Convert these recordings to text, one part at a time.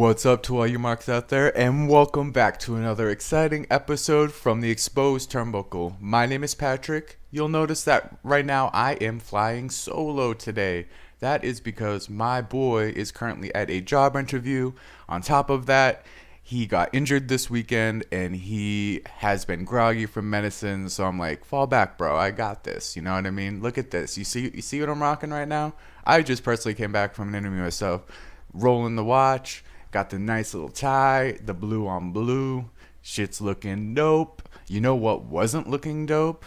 What's up to all you marks out there, and welcome back to another exciting episode from the Exposed Turnbuckle. My name is Patrick. You'll notice that right now I am flying solo today. That is because my boy is currently at a job interview. On top of that, he got injured this weekend and he has been groggy from medicine, so I'm like, fall back, bro. I got this. You know what I mean? Look at this. You see what I'm rocking right now? I just personally came back from an interview myself, rolling the watch. Got the nice little tie, the blue on blue. Shit's looking dope. You know what wasn't looking dope?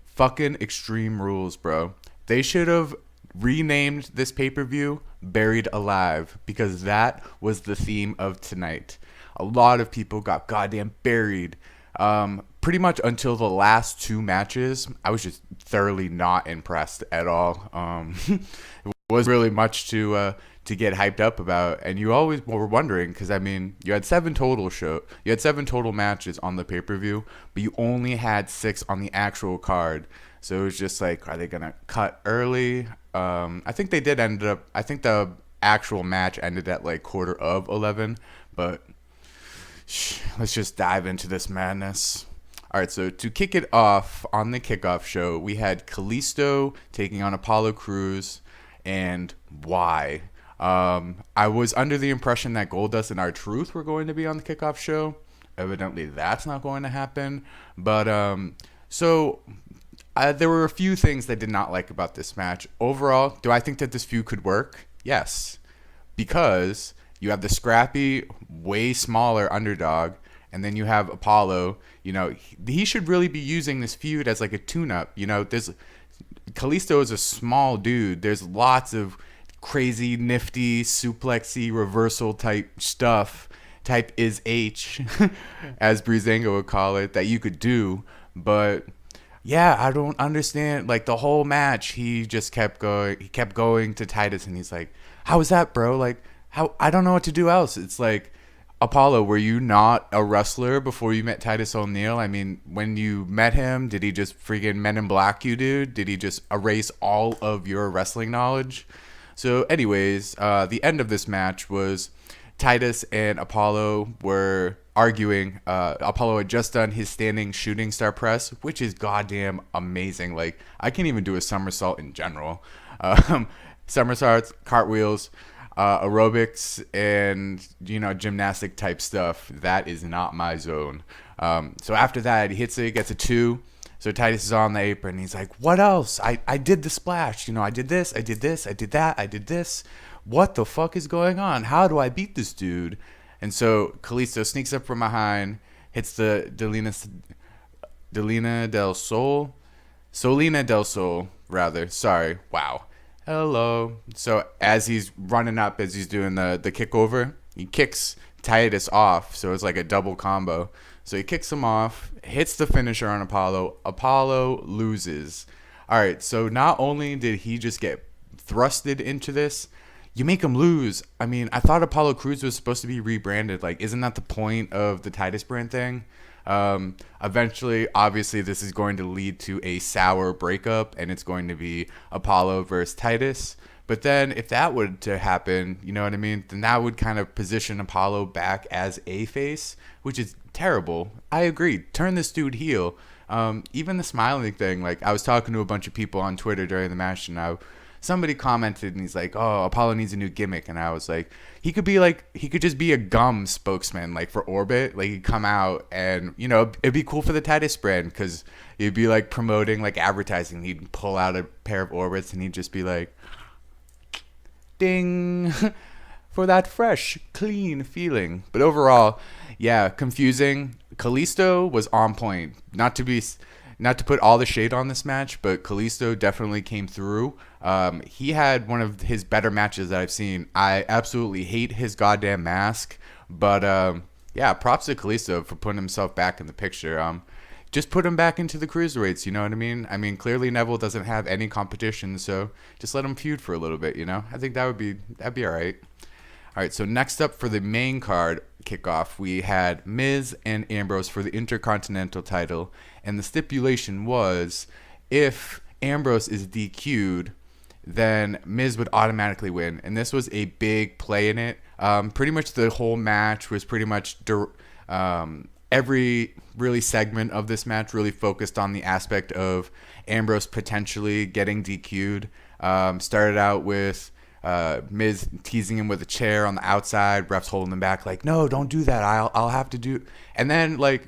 Fucking Extreme Rules, bro. They should have renamed this pay-per-view Buried Alive, because that was the theme of tonight. A lot of people got goddamn buried. Pretty much until the last two matches, I was just thoroughly not impressed at all. It wasn't really much to get hyped up about, and you always were wondering, because I mean, you had seven total matches on the pay-per-view, but you only had 6 on the actual card. So it was just like, are they gonna cut early? I think they did end up. I think the actual match ended at like 11:15, but let's just dive into this madness. All right, so to kick it off on the kickoff show, we had Kalisto taking on Apollo Crews, and why? I was under the impression that Goldust and R-Truth were going to be on the kickoff show. Evidently, that's not going to happen. But there were a few things I did not like about this match. Overall, do I think that this feud could work? Yes, because you have the scrappy, way smaller underdog, and then you have Apollo. You know, he should really be using this feud as like a tune-up. You know, Kalisto is a small dude. There's lots of crazy, nifty, suplexy, reversal type stuff, type is H, as Breezango would call it, that you could do. But yeah, I don't understand. Like the whole match, he just kept going. He kept going to Titus, and he's like, "How was that, bro? Like, how? I don't know what to do else." It's like, Apollo, were you not a wrestler before you met Titus O'Neil? I mean, when you met him, did he just freaking Men in Black you, dude? Did he just erase all of your wrestling knowledge? So anyways, the end of this match was Titus and Apollo were arguing. Apollo had just done his standing shooting star press, which is goddamn amazing. Like, I can't even do a somersault in general. Somersaults, cartwheels, aerobics, and, you know, gymnastic type stuff. That is not my zone. So after that, he hits it, gets a 2. So Titus is on the apron. He's like, what else? I did the splash. You know, I did this, I did this, I did that, I did this. What the fuck is going on? How do I beat this dude? And so Kalisto sneaks up from behind, hits the Solina del Sol, rather. Sorry. Wow. Hello. So as he's running up, as he's doing the kick over, he kicks Titus off. So it's like a double combo. So he kicks him off, hits the finisher on Apollo. Apollo loses. All right, so not only did he just get thrusted into this, you make him lose. I mean, I thought Apollo Crews was supposed to be rebranded. Like, isn't that the point of the Titus brand thing? Eventually, obviously, this is going to lead to a sour breakup, and it's going to be Apollo versus Titus. But then if that were to happen, you know what I mean, then that would kind of position Apollo back as a face, which is terrible. I agree. Turn this dude heel. Even the smiling thing, like, I was talking to a bunch of people on Twitter during the match, and somebody commented, and he's like, oh, Apollo needs a new gimmick. And I was like, he could just be a gum spokesman, like, for Orbit. Like, he'd come out and, you know, it'd be cool for the Titus brand, because he'd be like promoting, like, advertising. He'd pull out a pair of Orbits, and he'd just be like, ding, for that fresh, clean feeling. But overall, yeah, confusing. Kalisto was on point. Not to put all the shade on this match, but Kalisto definitely came through. He had one of his better matches that I've seen. I absolutely hate his goddamn mask, but yeah, props to Kalisto for putting himself back in the picture. Just put him back into the cruiserweights, you know what I mean? I mean, clearly Neville doesn't have any competition, so just let him feud for a little bit, you know? I think that'd be all right. All right, so next up for the main card kickoff, we had Miz and Ambrose for the Intercontinental title, and the stipulation was if Ambrose is DQ'd, then Miz would automatically win. And this was a big play in it. Pretty much the whole match was pretty much every really segment of this match really focused on the aspect of Ambrose potentially getting DQ'd. Started out with Miz teasing him with a chair on the outside, refs holding him back like, no, don't do that, I'll have to do. And then like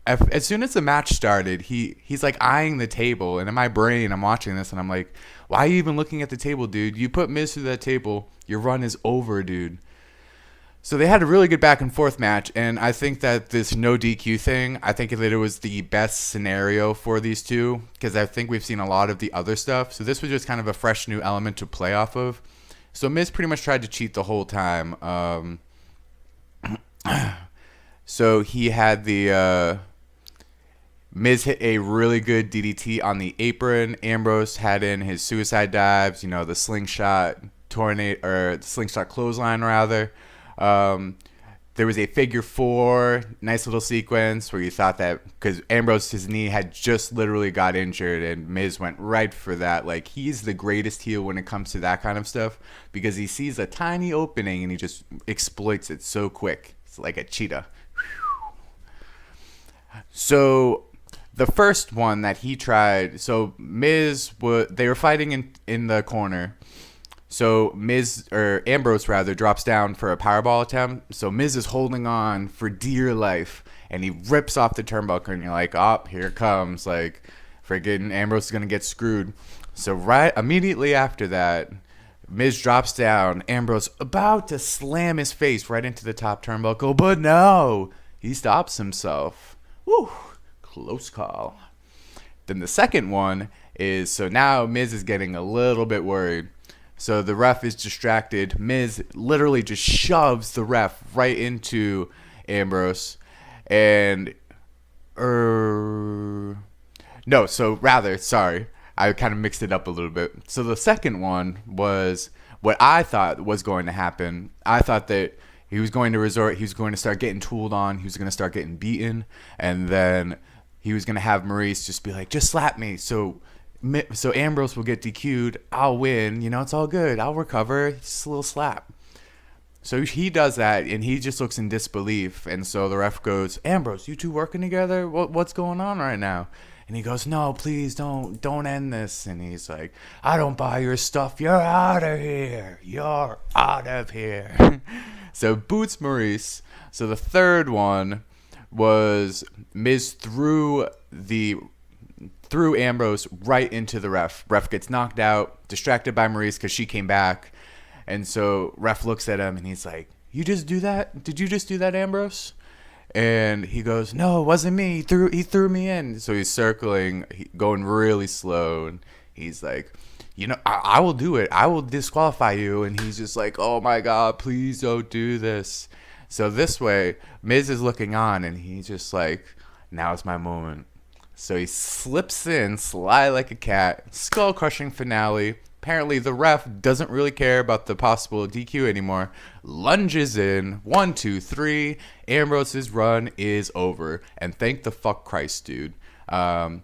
as soon as the match started, he's like eyeing the table, and in my brain I'm watching this and I'm like, why are you even looking at the table, dude? You put Miz through that table, your run is over, dude. So they had a really good back and forth match, and I think that this no DQ thing, I think that it was the best scenario for these two, because I think we've seen a lot of the other stuff. So this was just kind of a fresh new element to play off of. So Miz pretty much tried to cheat the whole time. So he had the Miz hit a really good DDT on the apron. Ambrose had in his suicide dives, the slingshot tornado, or the slingshot clothesline rather. There was a figure four, nice little sequence where you thought that because Ambrose's knee had just literally got injured and Miz went right for that. Like, he's the greatest heel when it comes to that kind of stuff because he sees a tiny opening and he just exploits it so quick. It's like a cheetah. So the first one that he tried, so they were fighting in the corner. So Ambrose rather drops down for a powerball attempt. So Miz is holding on for dear life, and he rips off the turnbuckle, and you're like, oh, here it comes. Like, friggin' Ambrose is gonna get screwed. So right immediately after that, Miz drops down. Ambrose about to slam his face right into the top turnbuckle, but no, he stops himself. Woo, close call. Then the second one is, so now Miz is getting a little bit worried. So the ref is distracted. Miz literally just shoves the ref right into Ambrose. And I kind of mixed it up a little bit. So the second one was what I thought was going to happen. I thought that he was going to start getting tooled on. He was going to start getting beaten. And then he was going to have Maurice just be like, just slap me. So Ambrose will get DQ'd. I'll win. It's all good. I'll recover. Just a little slap. So he does that, and he just looks in disbelief. And so the ref goes, Ambrose, you two working together? What's going on right now? And he goes, no, please don't end this. And he's like, I don't buy your stuff. You're out of here. You're out of here. So boots Maurice. So the third one was Miz threw Ambrose right into the ref. Ref gets knocked out, distracted by Maurice because she came back. And so ref looks at him and he's like, you just do that? Did you just do that, Ambrose? And he goes, no, it wasn't me. He threw me in. So he's circling, going really slow. And he's like, I will do it. I will disqualify you. And he's just like, oh my God, please don't do this. So this way, Miz is looking on and he's just like, now's my moment. So he slips in, sly like a cat, skull-crushing finale. Apparently the ref doesn't really care about the possible DQ anymore. Lunges in, 1, 2, 3. Ambrose's run is over. And thank the fuck Christ, dude. Somebody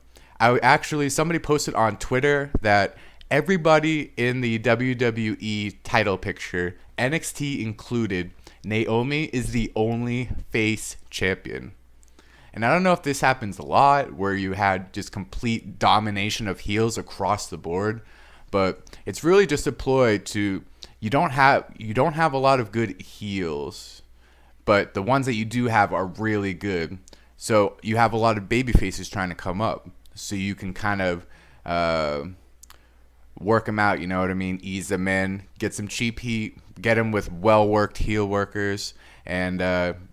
posted on Twitter that everybody in the WWE title picture, NXT included, Naomi is the only face champion. And I don't know if this happens a lot where you had just complete domination of heels across the board, but it's really just a ploy to you don't have a lot of good heels, but the ones that you do have are really good. So you have a lot of baby faces trying to come up, so you can kind of work them out, you know what I mean? Ease them in, get some cheap heat, get them with well-worked heel workers, and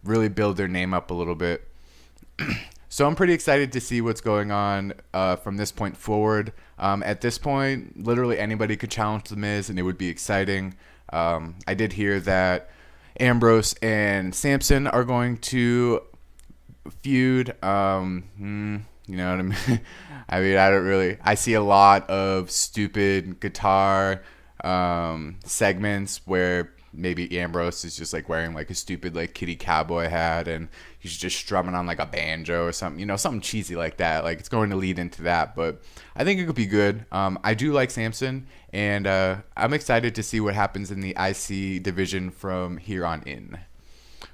really build their name up a little bit. So I'm pretty excited to see what's going on from this point forward. At this point, literally anybody could challenge The Miz, and it would be exciting. I did hear that Ambrose and Samson are going to feud. You know what I mean? I see a lot of stupid guitar segments where maybe Ambrose is just like wearing like a stupid like kitty cowboy hat and he's just strumming on like a banjo or something, something cheesy like that. Like it's going to lead into that, but I think it could be good. I do like Samson, and I'm excited to see what happens in the IC division from here on in.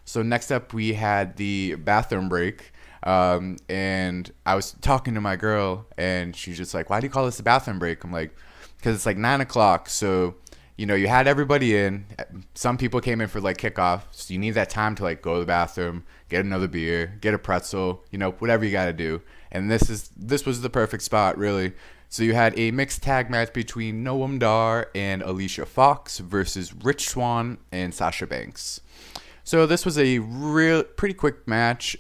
So next up, we had the bathroom break. And I was talking to my girl, and she's just like, "Why do you call this a bathroom break?" I'm like, "Because it's like 9 o'clock, so you had everybody in. Some people came in for like kickoff, so you need that time to like go to the bathroom, get another beer, get a pretzel, whatever you got to do. And this was the perfect spot, really. So you had a mixed tag match between Noam Dar and Alicia Fox versus Rich Swann and Sasha Banks. So this was a pretty quick match.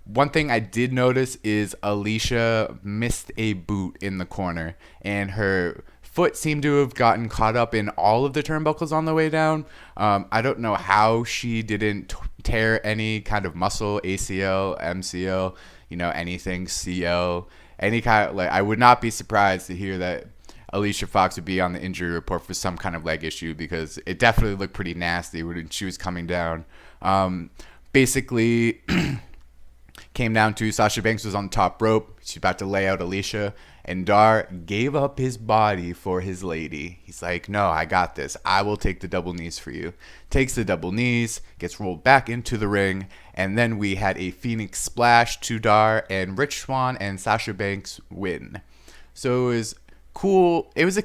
One thing I did notice is Alicia missed a boot in the corner, and her foot seemed to have gotten caught up in all of the turnbuckles on the way down. I don't know how she didn't tear any kind of muscle, ACL, MCL, anything, CL, any kind of, like, I would not be surprised to hear that Alicia Fox would be on the injury report for some kind of leg issue, because it definitely looked pretty nasty when she was coming down. Basically, came down to Sasha Banks was on the top rope. She's about to lay out Alicia, and Dar gave up his body for his lady. He's like, "No, I got this. I will take the double knees for you." Takes the double knees, gets rolled back into the ring, and then we had a Phoenix Splash to Dar, and Rich Swann and Sasha Banks win. So it was cool. It was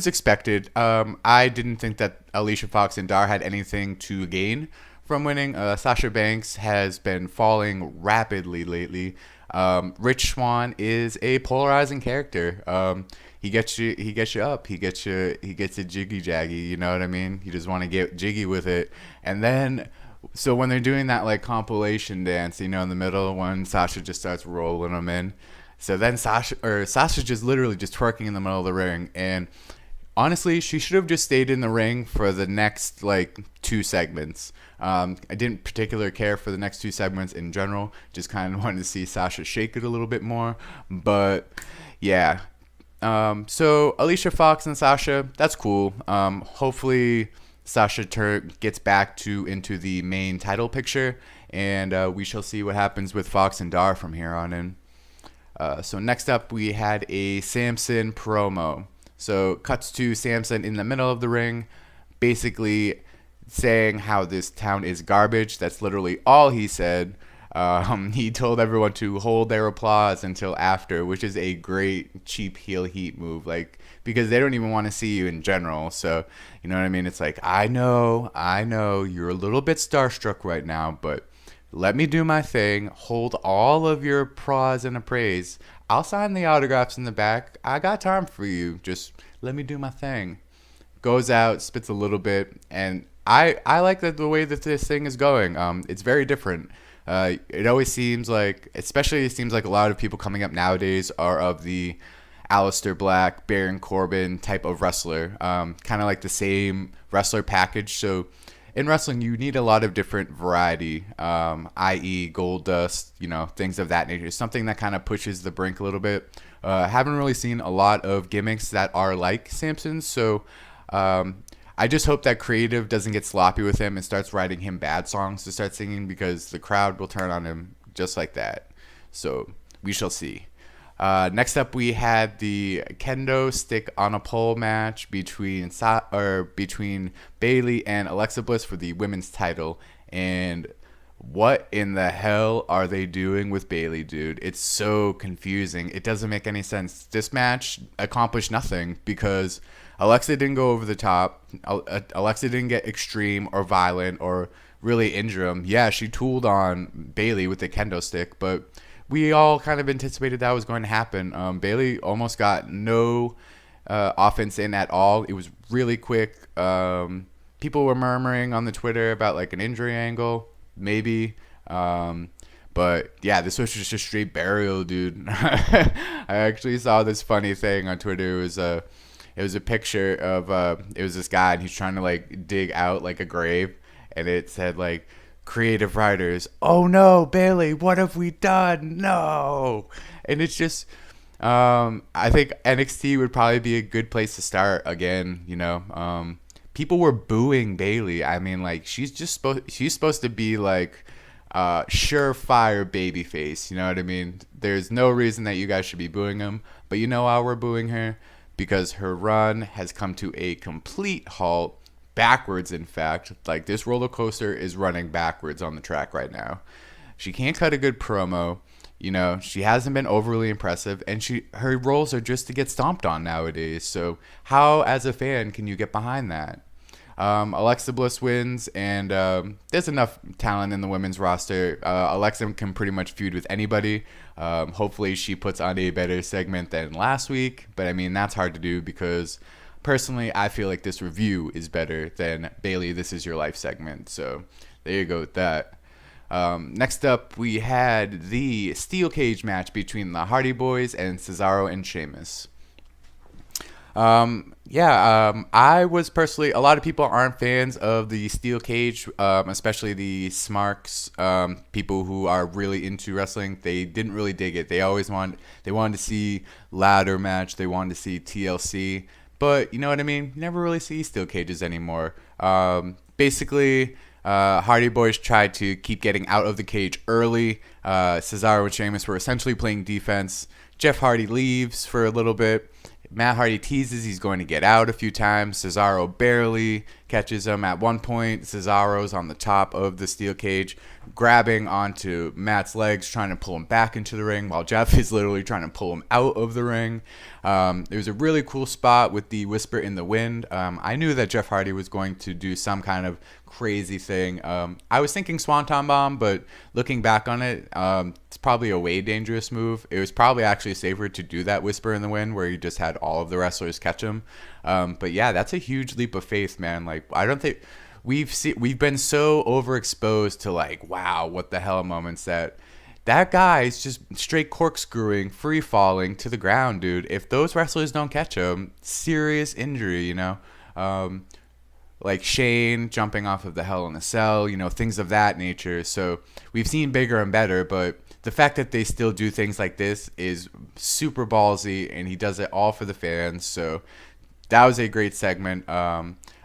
expected. I didn't think that Alicia Fox and Dar had anything to gain from winning. Sasha Banks has been falling rapidly lately. Rich Swann is a polarizing character. He gets you up. He gets you jiggy jaggy. You know what I mean? You just want to get jiggy with it. And then, so when they're doing that like compilation dance, in the middle, when Sasha just starts rolling them in. So then Sasha's just literally just twerking in the middle of the ring, and honestly, she should have just stayed in the ring for the next like 2 segments. I didn't particularly care for the next 2 segments in general. Just kind of wanted to see Sasha shake it a little bit more. But yeah. So Alicia Fox and Sasha, that's cool. Hopefully Sasha gets back into the main title picture, and we shall see what happens with Fox and Dar from here on in. So next up, we had a Samson promo. So cuts to Samson in the middle of the ring, basically saying how this town is garbage. That's literally all he said. He told everyone to hold their applause until after, which is a great cheap heel heat move, like, because they don't even want to see you in general. So, you know what I mean? It's like, I know you're a little bit starstruck right now, but let me do my thing. Hold all of your applause and appraise. I'll sign the autographs in the back. I got time for you. Just let me do my thing. Goes out, spits a little bit, and I like the way that this thing is going. It's very different. It always seems like, especially it seems like a lot of people coming up nowadays are of the Aleister Black, Baron Corbin type of wrestler. Kind of like the same wrestler package. So in wrestling, you need a lot of different variety, i.e. Gold Dust, things of that nature. Something that kind of pushes the brink a little bit. Haven't really seen a lot of gimmicks that are like Samson's, so I just hope that creative doesn't get sloppy with him and starts writing him bad songs to start singing, because the crowd will turn on him just like that. So we shall see. Next up, we had the kendo stick on a pole match between Bayley and Alexa Bliss for the women's title. And what in the hell are they doing with Bayley, dude? It's so confusing. It doesn't make any sense. This match accomplished nothing because Alexa didn't go over the top. Alexa didn't get extreme or violent or really injure him. Yeah, she tooled on Bayley with the kendo stick, but we all kind of anticipated that was going to happen. Bayley almost got no offense in at all. It was really quick. People were murmuring on the Twitter about like an injury angle, maybe. But yeah, this was just a straight burial, dude. I actually saw this funny thing on Twitter. It was a picture of it was this guy, and he's trying to like dig out like a grave, and it said like, creative writers, oh no, Bayley, what have we done? No. And it's just I think NXT would probably be a good place to start again, people were booing Bailey. I mean, like she's supposed to be like surefire babyface. You know what I mean? There's no reason that you guys should be booing him, but you know why we're booing her? Because her run has come to a complete halt, backwards in fact. Like this roller coaster is running backwards on the track right now. She can't cut a good promo. You know, she hasn't been overly impressive, and her roles are just to get stomped on nowadays. So how, as a fan, can you get behind that? Alexa Bliss wins, and there's enough talent in the women's roster. Alexa can pretty much feud with anybody. Hopefully she puts on a better segment than last week, but I mean, that's hard to do because personally, I feel like this review is better than Bailey, This Is Your Life segment. So there you go with that. Next up, we had the steel cage match between the Hardy Boys and Cesaro and Sheamus. I was personally, a lot of people aren't fans of the steel cage, especially the smarks, people who are really into wrestling. They didn't really dig it. They wanted to see ladder match. They wanted to see TLC, but you know what I mean? You never really see steel cages anymore. Basically, Hardy Boys tried to keep getting out of the cage early. Cesaro and Sheamus were essentially playing defense. Jeff Hardy leaves for a little bit. Matt Hardy teases he's going to get out a few times. Cesaro barely catches him. At one point, Cesaro's on the top of the steel cage, grabbing onto Matt's legs, trying to pull him back into the ring, while Jeff is literally trying to pull him out of the ring. It was a really cool spot with the whisper in the wind. I knew that Jeff Hardy was going to do some kind of crazy thing. I was thinking Swanton Bomb, but looking back on it, it's probably a way dangerous move. It was probably actually safer to do that whisper in the wind where you just had all of the wrestlers catch him. But yeah, that's a huge leap of faith, man. Like, I don't think we've been so overexposed to like, wow, what the hell moments that guy is just straight corkscrewing, free falling to the ground, dude. If those wrestlers don't catch him, serious injury, you know. Like Shane jumping off of the Hell in a Cell, you know, things of that nature. So we've seen bigger and better, but the fact that they still do things like this is super ballsy, and he does it all for the fans. So that was a great segment.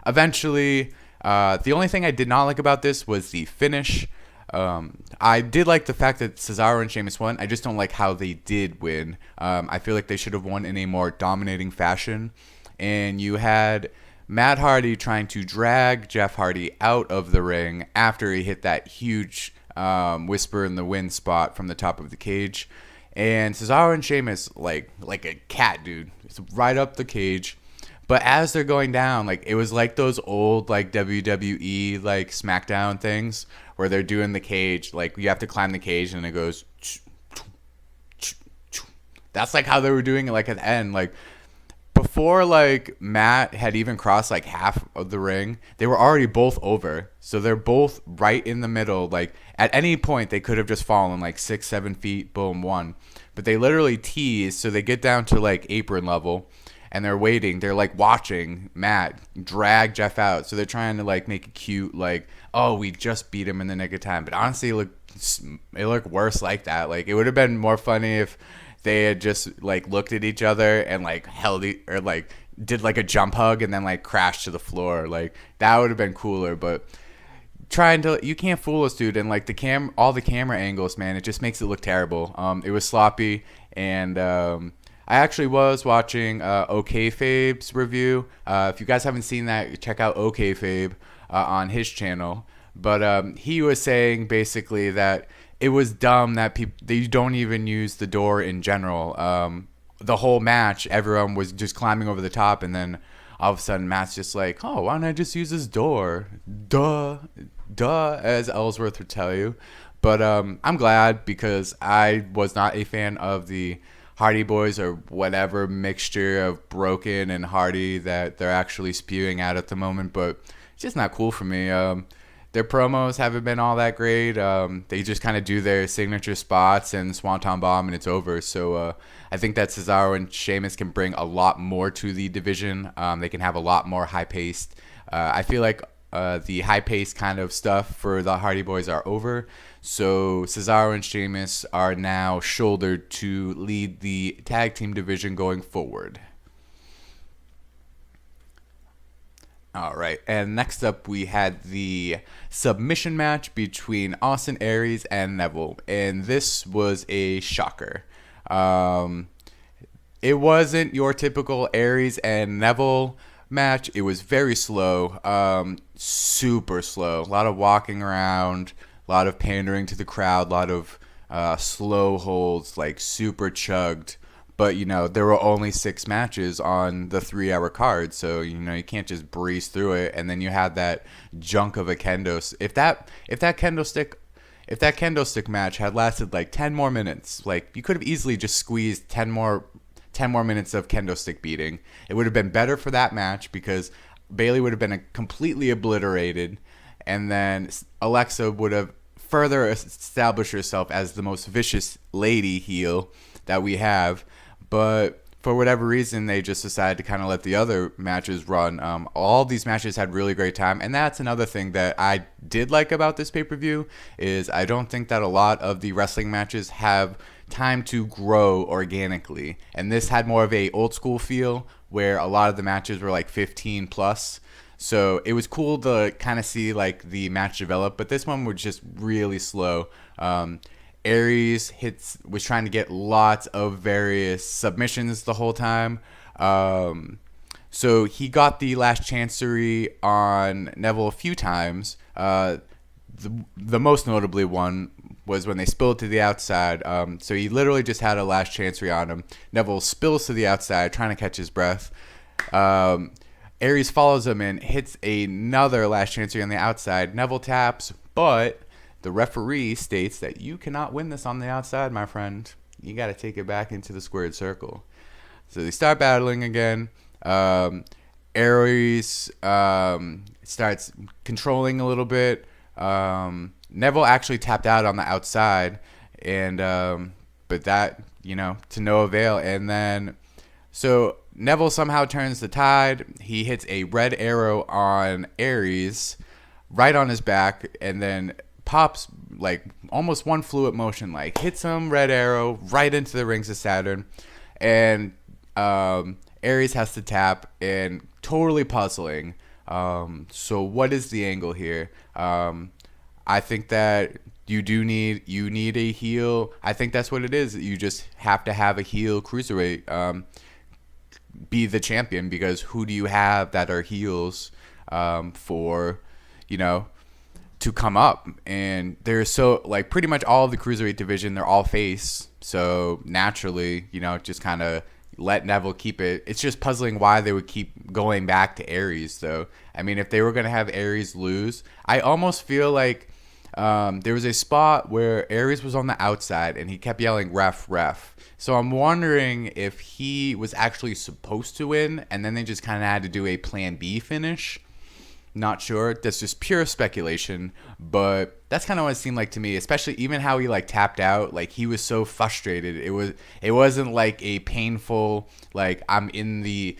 Eventually, the only thing I did not like about this was the finish. I did like the fact that Cesaro and Sheamus won. I just don't like how they did win. I feel like they should have won in a more dominating fashion. And you had Matt Hardy trying to drag Jeff Hardy out of the ring after he hit that huge whisper in the wind spot from the top of the cage. And Cesaro and Sheamus, like a cat, dude. It's right up the cage. But as they're going down, like it was like those old like WWE like SmackDown things where they're doing the cage. Like you have to climb the cage and it goes. That's like how they were doing it like at the end. Like before like Matt had even crossed like half of the ring, they were already both over. So they're both right in the middle. Like at any point they could have just fallen like 6-7 feet, boom, one. But they literally tease, so they get down to like apron level. And they're waiting. They're like watching Matt drag Jeff out. So they're trying to like make it cute, like, oh, we just beat him in the nick of time. But honestly, it looked worse like that. Like it would have been more funny if they had just like looked at each other and like or like did like a jump hug and then like crashed to the floor. Like that would have been cooler. But you can't fool us, dude. And like all the camera angles, man, it just makes it look terrible. It was sloppy, and I actually was watching OKFabe's review. If you guys haven't seen that, check out OKFabe on his channel. But he was saying basically that it was dumb that they don't even use the door in general. The whole match, everyone was just climbing over the top, and then all of a sudden Matt's just like, oh, why don't I just use this door? Duh, as Ellsworth would tell you. But I'm glad, because I was not a fan of the Hardy Boys or whatever mixture of broken and Hardy that they're actually spewing out at the moment, but it's just not cool for me. Their promos haven't been all that great. They just kind of do their signature spots and Swanton Bomb and it's over. So I think that Cesaro and Sheamus can bring a lot more to the division. They can have a lot more high-paced. I feel like the high-paced kind of stuff for the Hardy Boys are over. So Cesaro and Sheamus are now shouldered to lead the tag team division going forward. All right, and next up we had the submission match between Austin Aries and Neville, and this was a shocker. Um, it wasn't your typical Aries and Neville match. It was very slow, super slow. A lot of walking around, a lot of pandering to the crowd, a lot of slow holds, like super chugged. But there were only 6 matches on the 3-hour card, so you can't just breeze through it. And then you had that junk of a kendo. If that kendo stick match had lasted like 10 more minutes, like you could have easily just squeezed 10 more minutes of kendo stick beating. It would have been better for that match because Bayley would have been completely obliterated, and then Alexa would have further established herself as the most vicious lady heel that we have. But for whatever reason, they just decided to kind of let the other matches run. All these matches had really great time, and that's another thing that I did like about this pay-per-view is I don't think that a lot of the wrestling matches have time to grow organically, and this had more of a old school feel where a lot of the matches were like 15 plus. So it was cool to kind of see like the match develop, but this one was just really slow. Aries was trying to get lots of various submissions the whole time. So he got the last chancery on Neville a few times. The most notably one was when they spilled to the outside. So he literally just had a last chancery on him. Neville spills to the outside, trying to catch his breath. Aries follows him and hits another last chancery on the outside. Neville taps, but the referee states that you cannot win this on the outside, my friend. You got to take it back into the squared circle. So they start battling again. Aries starts controlling a little bit. Neville actually tapped out on the outside, and but that to no avail. And then so Neville somehow turns the tide. He hits a red arrow on Aries, right on his back, and then pops like almost one fluid motion, like hits him red arrow right into the rings of Saturn, and Aries has to tap and totally puzzling. So what is the angle here? I think that you need a heel. I think that's what it is. You just have to have a heel cruiserweight be the champion, because who do you have that are heels for to come up? And there's so like pretty much all of the cruiserweight division, they're all face. So naturally, just kind of let Neville keep it. It's just puzzling why they would keep going back to Aries, though. I mean, if they were going to have Aries lose, I almost feel like there was a spot where Aries was on the outside and he kept yelling, "Ref, ref." So I'm wondering if he was actually supposed to win and then they just kind of had to do a plan B finish. Not sure. That's just pure speculation, but that's kind of what it seemed like to me, especially even how he like tapped out. Like he was so frustrated. It wasn't like a painful, like I'm in the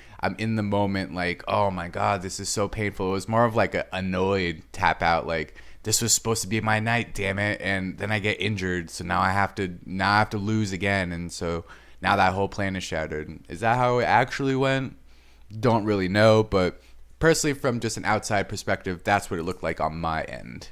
moment, like, oh my God, this is so painful. It was more of like a annoyed tap out, like this was supposed to be my night, damn it, and then I get injured, so now I have to lose again, and so now that whole plan is shattered. Is that how it actually went? Don't really know, but personally, from just an outside perspective, that's what it looked like on my end.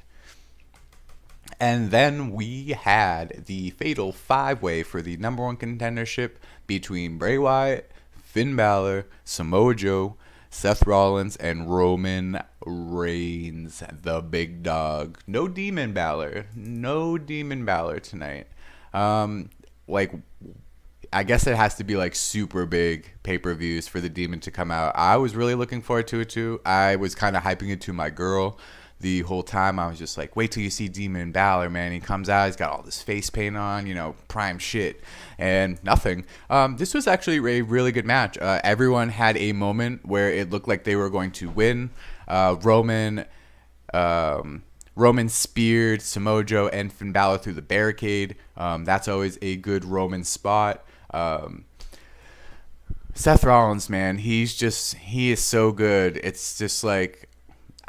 And then we had the fatal 5-way for the number 1 contendership between Bray Wyatt, Finn Balor, Samoa Joe, Seth Rollins, and Roman Reigns, the big dog. No Demon Balor tonight. Like, I guess it has to be like super big pay-per-views for the Demon to come out. I was really looking forward to it too. I was kind of hyping it to my girl the whole time. I was just like, wait till you see Demon Balor, man. He comes out, he's got all this face paint on, prime shit, and nothing. This was actually a really good match. Everyone had a moment where it looked like they were going to win. Roman speared Samoa Joe and Finn Balor through the barricade. That's always a good Roman spot. Seth Rollins, man, he is so good. It's just like,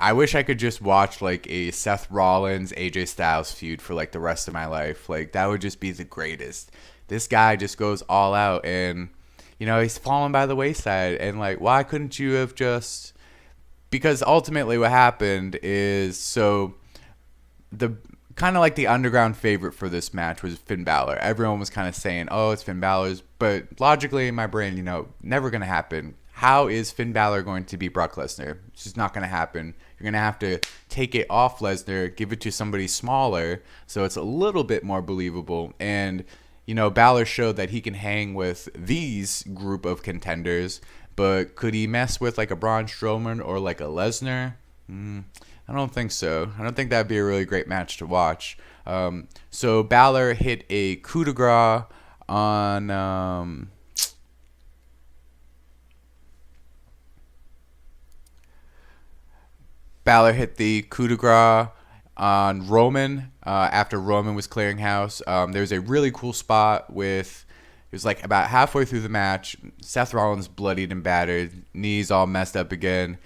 I wish I could just watch like a Seth Rollins, AJ Styles feud for like the rest of my life. Like that would just be the greatest. This guy just goes all out, and he's fallen by the wayside. And like, why couldn't you have just because ultimately what happened is, so the kind of like the underground favorite for this match was Finn Balor. Everyone was kind of saying, "Oh, it's Finn Balor's," but logically in my brain, never gonna happen. How is Finn Balor going to beat Brock Lesnar? It's just not gonna happen. You're gonna have to take it off Lesnar, give it to somebody smaller, so it's a little bit more believable. And Balor showed that he can hang with these group of contenders, but could he mess with like a Braun Strowman or like a Lesnar? I don't think so. I don't think that'd be a really great match to watch. So Balor hit a coup de grace on Balor hit the coup de grace on Roman after Roman was clearing house. There was a really cool spot with, it was like about halfway through the match, Seth Rollins bloodied and battered, knees all messed up again.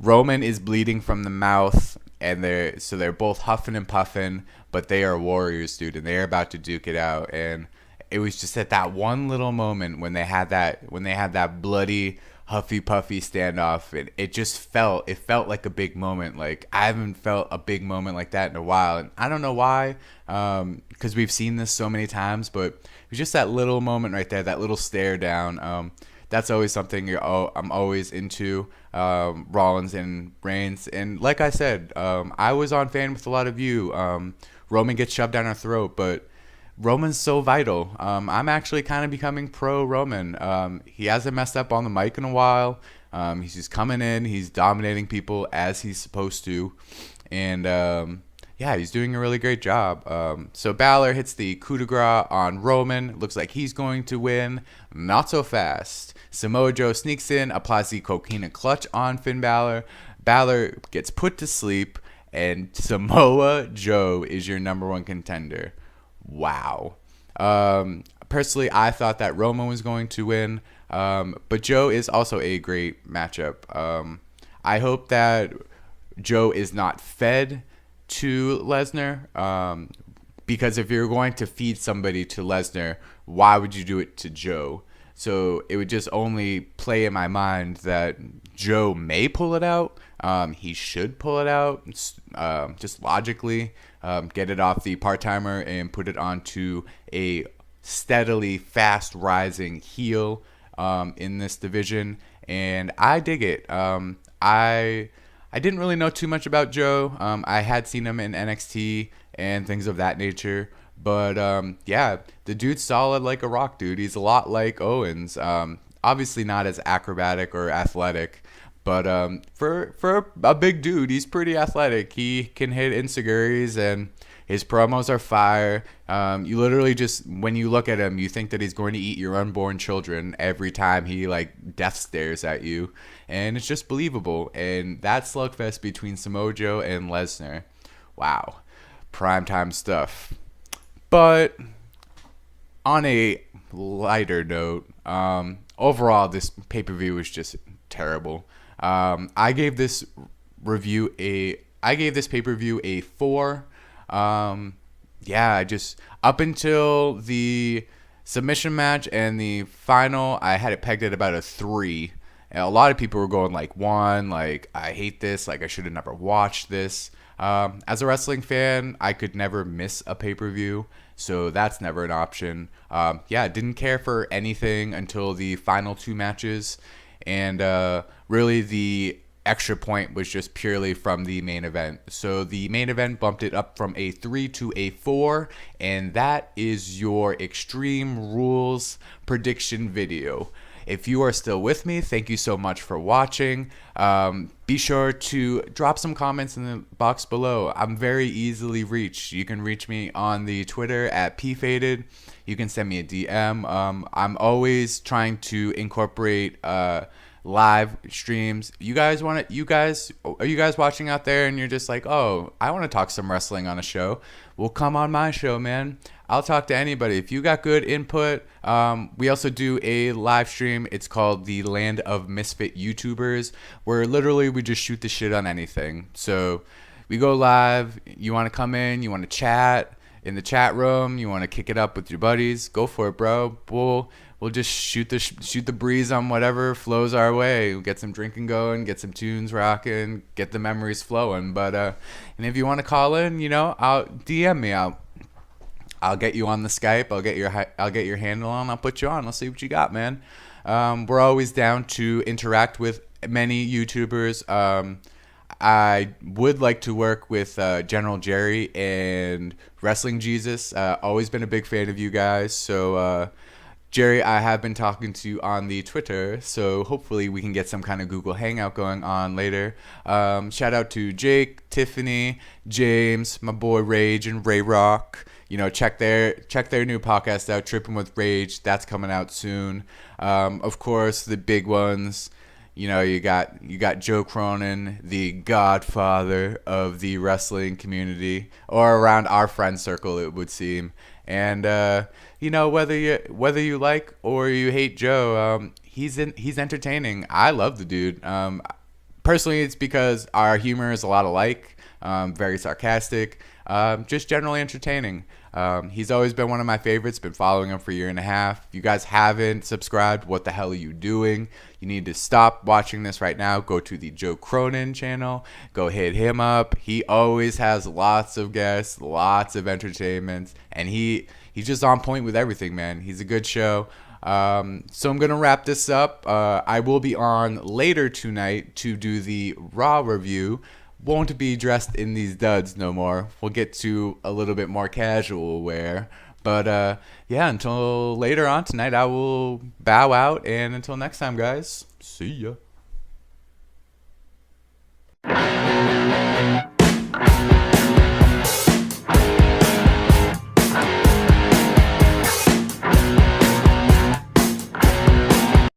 Roman is bleeding from the mouth, and they're both huffing and puffing, but they are warriors, dude, and they're about to duke it out. And it was just at that one little moment when they had that bloody huffy puffy standoff, it felt like a big moment. Like, I haven't felt a big moment like that in a while, and I don't know why, because we've seen this so many times, but it was just that little moment right there, that little stare down. That's always something I'm always into, Rollins and Reigns. And like I said, I was on fan with a lot of you. Roman gets shoved down our throat, but Roman's so vital. I'm actually kind of becoming pro Roman. He hasn't messed up on the mic in a while. He's just coming in. He's dominating people as he's supposed to. And he's doing a really great job. So Balor hits the coup de grace on Roman. Looks like he's going to win. Not so fast. Samoa Joe sneaks in, applies the coquina clutch on Finn Balor. Balor gets put to sleep, and Samoa Joe is your number one contender. Wow. Personally, I thought that Roman was going to win, but Joe is also a great matchup. I hope that Joe is not fed to Lesnar, because if you're going to feed somebody to Lesnar, why would you do it to Joe? So it would just only play in my mind that Joe may pull it out. He should pull it out, just logically. Get it off the part-timer and put it onto a steadily fast rising heel in this division. And I dig it. I didn't really know too much about Joe. I had seen him in NXT and things of that nature. But the dude's solid like a rock, dude. He's a lot like Owens. Obviously not as acrobatic or athletic, but for a big dude, he's pretty athletic. He can hit enziguris, and his promos are fire. You literally just, when you look at him, you think that he's going to eat your unborn children every time he like death stares at you, and it's just believable. And that slugfest between Samoa Joe and Lesnar, wow, primetime stuff. But on a lighter note, overall, this pay-per-view was just terrible. I gave this pay-per-view a 4. Just up until the submission match and the final, I had it pegged at about a 3. And a lot of people were going like 1, like, I hate this, like I should have never watched this. As a wrestling fan, I could never miss a pay-per-view, so that's never an option. Didn't care for anything until the final 2 matches, and really the extra point was just purely from the main event. So the main event bumped it up from a 3 to a 4, and that is your Extreme Rules prediction video. If you are still with me, thank you so much for watching. Be sure to drop some comments in the box below. I'm very easily reached. You can reach me on the Twitter at pfaded. You can send me a DM. I'm always trying to incorporate live streams. Are you guys watching out there and you're just like, oh, I want to talk some wrestling on a show? Well, come on my show, man. I'll talk to anybody. If you got good input, we also do a live stream. It's called the Land of Misfit YouTubers, where literally we just shoot the shit on anything. So we go live. You want to come in, you want to chat. in the chat room, you want to kick it up with your buddies, go for it, bro. We'll just shoot the breeze on whatever flows our way. We'll get some drinking going, get some tunes rocking, get the memories flowing. But and if you want to call in, I'll DM me. I'll get you on the Skype. I'll get your handle on. I'll put you on. I'll see what you got, man. We're always down to interact with many YouTubers. I would like to work with General Jerry and Wrestling Jesus. Always been a big fan of you guys. So Jerry, I have been talking to you on the Twitter, so hopefully we can get some kind of Google Hangout going on later. Shout out to Jake, Tiffany, James, my boy Rage, and Ray Rock. Check their new podcast out, Tripping with Rage. That's coming out soon. Of course, the big ones. You got Joe Cronin, the godfather of the wrestling community, or around our friend circle, it would seem. And whether you like or you hate Joe, he's entertaining. I love the dude. Personally, it's because our humor is a lot alike. Very sarcastic. Just generally entertaining. He's always been one of my favorites. Been following him for a year and a half. If you guys haven't subscribed, what the hell are you doing? You need to stop watching this right now. Go to the Joe Cronin channel. Go hit him up. He always has lots of guests, lots of entertainment, and he's just on point with everything, man. He's a good show. So I'm gonna wrap this up. I will be on later tonight to do the Raw review. Won't be dressed in these duds no more. We'll get to a little bit more casual wear. But until later on tonight, I will bow out. And until next time, guys, see ya.